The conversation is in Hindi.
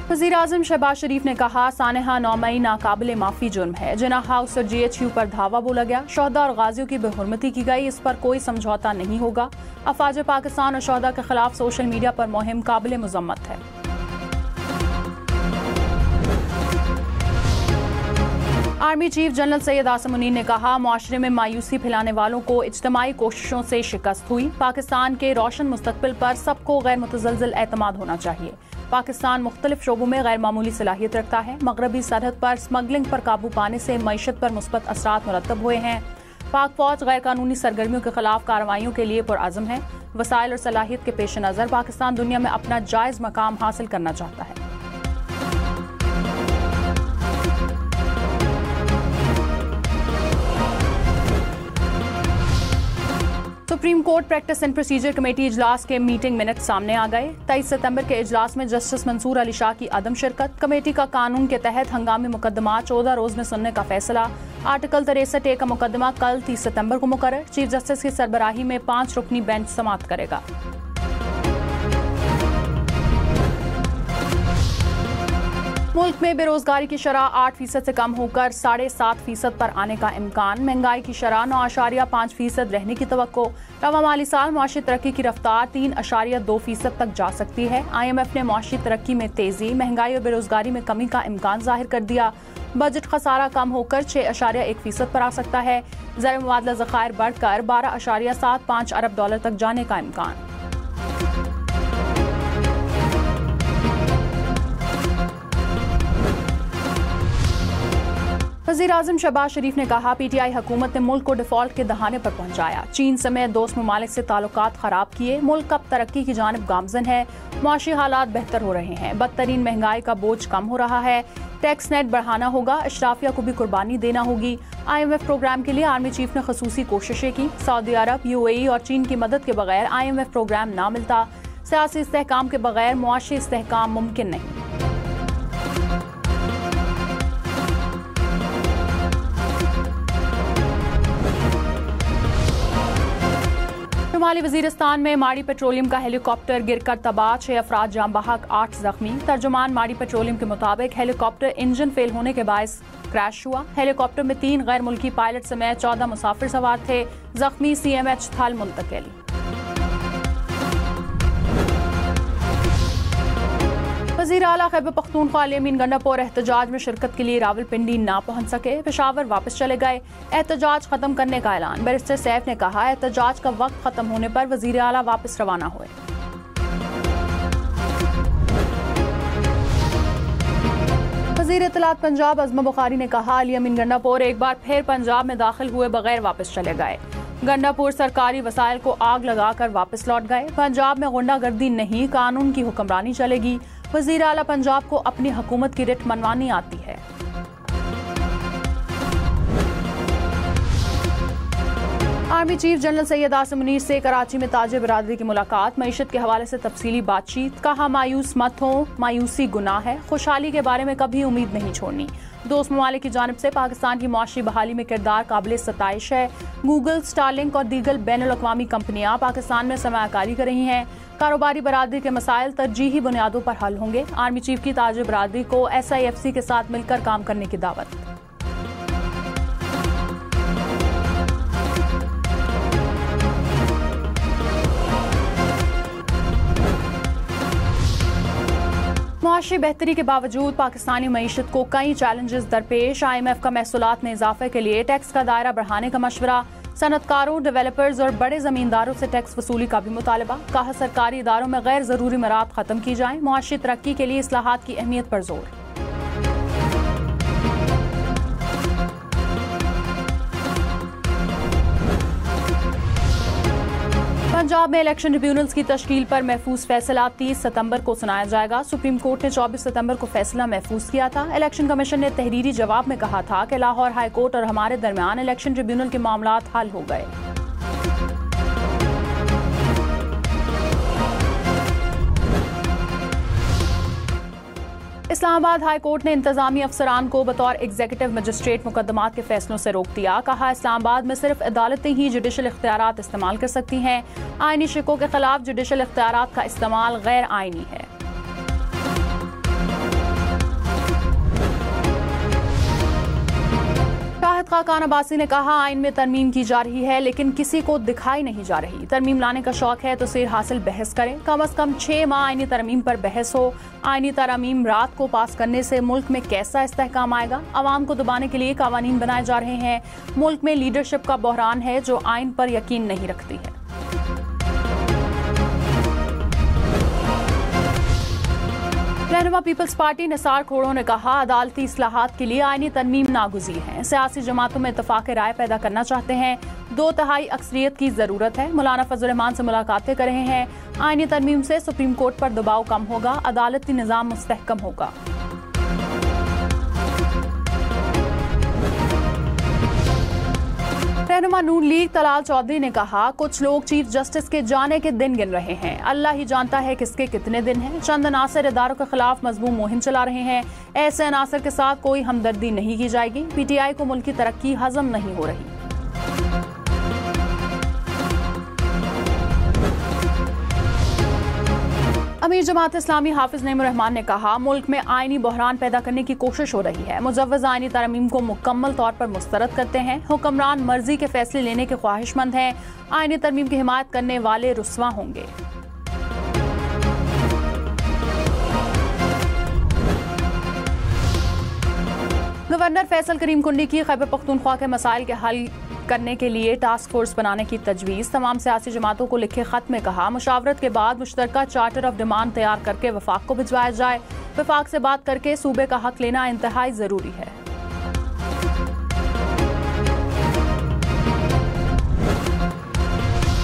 वज़ीर-ए-आज़म शहबाज शरीफ ने कहा, सानेहा 9 मई नाकाबिले माफ़ी जुर्म है। जिना हाउस और GHQ पर धावा बोला गया, शोहदा और गाजियों की बेहुरमती की गई, इस पर कोई समझौता नहीं होगा। अफवाज पाकिस्तान और शोहदा के खिलाफ सोशल मीडिया पर मुहिम काबिल मुज़म्मत है। Army chief general Syed Asim Munir ने कहा, मुआशरे में मायूसी फैलाने वालों को इज्तमाई कोशिशों से शिकस्त हुई। पाकिस्तान के रोशन मुस्तकबिल पर सबको गैर मुतज़लज़ल एतमाद होना चाहिए। पाकिस्तान मुख्तलिफ शोबों में गैर मामूली सलाहियत रखता है। मगरबी सरहद पर स्मगलिंग पर काबू पाने से मईशत पर मुस्बत असरात मुरतब हुए हैं। पाक फौज गैर कानूनी सरगर्मियों के खिलाफ कार्रवाइयों के लिए पुरअज़म है। वसाइल और सलाहियत के पेश नज़र पाकिस्तान दुनिया में अपना जायज़ मकाम हासिल करना चाहता है। Supreme court practice and procedure committee इजलास के मीटिंग मिनट सामने आ गए। 23 सितंबर के इजलास में जस्टिस मंसूर अली शाह की अदम शिरकत। कमेटी का कानून के तहत हंगामी मुकदमा 14 रोज में सुनने का फैसला। आर्टिकल 63A का मुकदमा कल 30 सितंबर को मुकर्रर। चीफ जस्टिस की सरबराही में 5 रुकनी बेंच समाअत करेगा। मुल्क में बेरोजगारी की शरह 8% से कम होकर 7.5% पर आने का इम्कान। महंगाई की शरह 9.5% रहने की तवक्को। रवा माली साल मुआशी तरक्की की रफ्तार 3.2% तक जा सकती है। IMF ने मुआशी तरक्की में तेजी, महंगाई और बेरोजगारी में कमी का इम्कान जाहिर कर दिया। बजट खसारा कम होकर 6.1% पर आ सकता है। ज़र मुबादला ज़खायर बढ़कर 12.75 अरब डॉलर तक जाने का इम्कान। वज़ीर-ए-आज़म शहबाज शरीफ ने कहा, PTI हुकूमत ने मुल्क को डिफॉल्ट के दहाने पर पहुंचाया। चीन समेत दोस्त ममालिक से ताल्लुकात खराब किए। मुल्क अब तरक्की की जानिब गामजन है। मुआशी हालात बेहतर हो रहे हैं। बदतरीन महंगाई का बोझ कम हो रहा है। टैक्स नेट बढ़ाना होगा। अशराफिया को भी कुर्बानी देना होगी। IMF प्रोग्राम के लिए आर्मी चीफ ने खसूसी कोशिशें की। सऊदी अरब, UAE और चीन की मदद के बगैर IMF प्रोग्राम ना मिलता। सियासी इस्तेहकाम के बगैर मुआशी इस्तेहकाम मुमकिन नहीं। शुमाली वजीरिस्तान में माड़ी पेट्रोलियम का हेलीकॉप्टर गिरकर तबाह, 6 अफराद जाम बहक, 8 जख्मी। तर्जुमान माड़ी पेट्रोलियम के मुताबिक हेलीकॉप्टर इंजन फेल होने के बायस क्रैश हुआ। हेलीकॉप्टर में 3 गैर मुल्की पायलट समेत 14 मुसाफिर सवार थे। जख्मी CMH थल मुंतकिल। वज़ीर आला खैबर पख्तूनख्वा अमीन गंडापुर एहतजाज में शिरकत के लिए रावलपिंडी ना पहुंच सके, पेशावर वापस चले गए। एहतजाज खत्म करने का ऐलान। बैरिस्टर सैफ ने कहा, एहतजाज का वक्त खत्म होने पर वज़ीर आला वापस रवाना हुए। वज़ीर इत्तलात पंजाब अज़मा बुखारी ने कहा, अली अमीन गंडापुर एक बार फिर पंजाब में दाखिल हुए बगैर वापस चले गए। गंडापुर सरकारी वसाइल को आग लगाकर वापस लौट गए। पंजाब में गुंडागर्दी नहीं, कानून की हुक्मरानी चलेगी। वज़ीर आला पंजाब को अपनी हुकूमत की रिट मनवानी आती है। Army chief general Syed Asim Munir से कराची में ताजिर बरादरी की मुलाकात। मईशत के हवाले से तफसीली बातचीत। कहा, मायूस मत हो, मायूसी गुनाह है। खुशहाली के बारे में कभी उम्मीद नहीं छोड़नी। दोस्त ममालिक की जानिब से पाकिस्तान की मुआशी बहाली में किरदार काबिल सताइश है। गूगल, स्टारलिंक और दीगर बैनुल-अक़वामी कंपनियां पाकिस्तान में सरमायाकारी कर रही हैं। कारोबारी बरादरी के मसाइल तरजीही बुनियादों पर हल होंगे। आर्मी चीफ की ताजिर बरादरी को SIFC के साथ मिलकर काम करने की दावत। मुआशी बेहतरी के बावजूद पाकिस्तानी मईशत को कई चैलेंजेस दरपेश। IMF का महसूलात में इजाफे के लिए टैक्स का दायरा बढ़ाने का मशवरा। सनतकारों, डेवलपर्स और बड़े जमींदारों से टैक्स वसूली का भी मुतालबा। कहा, सरकारी इदारों में गैर जरूरी मराद खत्म की जाएं। मुआशी तरक्की के लिए इस्लाहात की अहमियत पर जोर। पंजाब में इलेक्शन ट्रिब्यूनल्स की तश्कील पर महफूज फैसला 30 सितंबर को सुनाया जाएगा। सुप्रीम कोर्ट ने 24 सितंबर को फैसला महफूज किया था। इलेक्शन कमीशन ने तहरीरी जवाब में कहा था कि लाहौर हाई कोर्ट और हमारे दरमियान इलेक्शन ट्रिब्यूनल के मामलात हल हो गए। इस्लामाबाद हाई कोर्ट ने इंतजामी अफसरान को बतौर एग्जीक्यूटिव मजिस्ट्रेट मुकदमात के फैसलों से रोक दिया। कहा, इस्लामाबाद में सिर्फ अदालतें ही जुडिशल इख्तियारात इस्तेमाल कर सकती हैं। आईनी शिकों के खिलाफ जुडिशल इख्तियारात का इस्तेमाल गैर आईनी है। आका खान अब्बासी ने कहा, आइन में तरमीम की जा रही है लेकिन किसी को दिखाई नहीं जा रही। तरमीम लाने का शौक है तो सिर हासिल बहस करें। कम अज कम 6 माह आइनी तरमीम पर बहस हो। आइनी तरमीम रात को पास करने से मुल्क में कैसा इस्तेहकाम आएगा? अवाम को दबाने के लिए कानून बनाए जा रहे हैं। मुल्क में लीडरशिप का बहरान है जो आइन पर यकीन नहीं रखती है। रहनुमा पीपल्स पार्टी निसार खोड़ो ने कहा, अदालती इस्लाहात के लिए आइनी तरमीम नागुज़ीर है। सियासी जमातों में इत्तफाक राय पैदा करना चाहते हैं। 2/3 अक्सरियत की जरूरत है। मौलाना फजल रहमान से मुलाकातें कर रहे हैं। आइनी तरमीम से सुप्रीम कोर्ट पर दबाव कम होगा, अदालती निज़ाम मुस्तहकम होगा। रहनुमा नून लीग तलाल चौधरी ने कहा, कुछ लोग चीफ जस्टिस के जाने के दिन गिन रहे हैं। अल्लाह ही जानता है किसके कितने दिन हैं। चंद अनासर इदारों के खिलाफ मजमूम मुहिम चला रहे हैं। ऐसे अनासर के साथ कोई हमदर्दी नहीं की जाएगी। PTI को मुल्क की तरक्की हजम नहीं हो रही। अमीर जमात इस्लामी हाफिज नईमुर रहमान ने कहा, मुल्क में आइनी बहरान पैदा करने की कोशिश हो रही है। मुजव्वज आइनी तरमीम को मुकम्मल तौर पर मुस्तरद करते हैं। हुक्मरान मर्जी के फैसले लेने के ख्वाहिशमंद हैं। आइनी तरमीम की हिमायत करने वाले रुस्वा होंगे। गवर्नर फैसल करीम कुंडी की खैबर पख्तूनख्वा के मसाइल के हल करने के लिए टास्क फोर्स बनाने की तजवीज़। तमाम सियासी जमातों को लिखे खत में कहा, मुशावरत के बाद मुश्तरका चार्टर ऑफ डिमांड तैयार करके वफाक को भिजवाया जाए। वफाक से बात करके सूबे का हक लेना इंतहाई जरूरी है।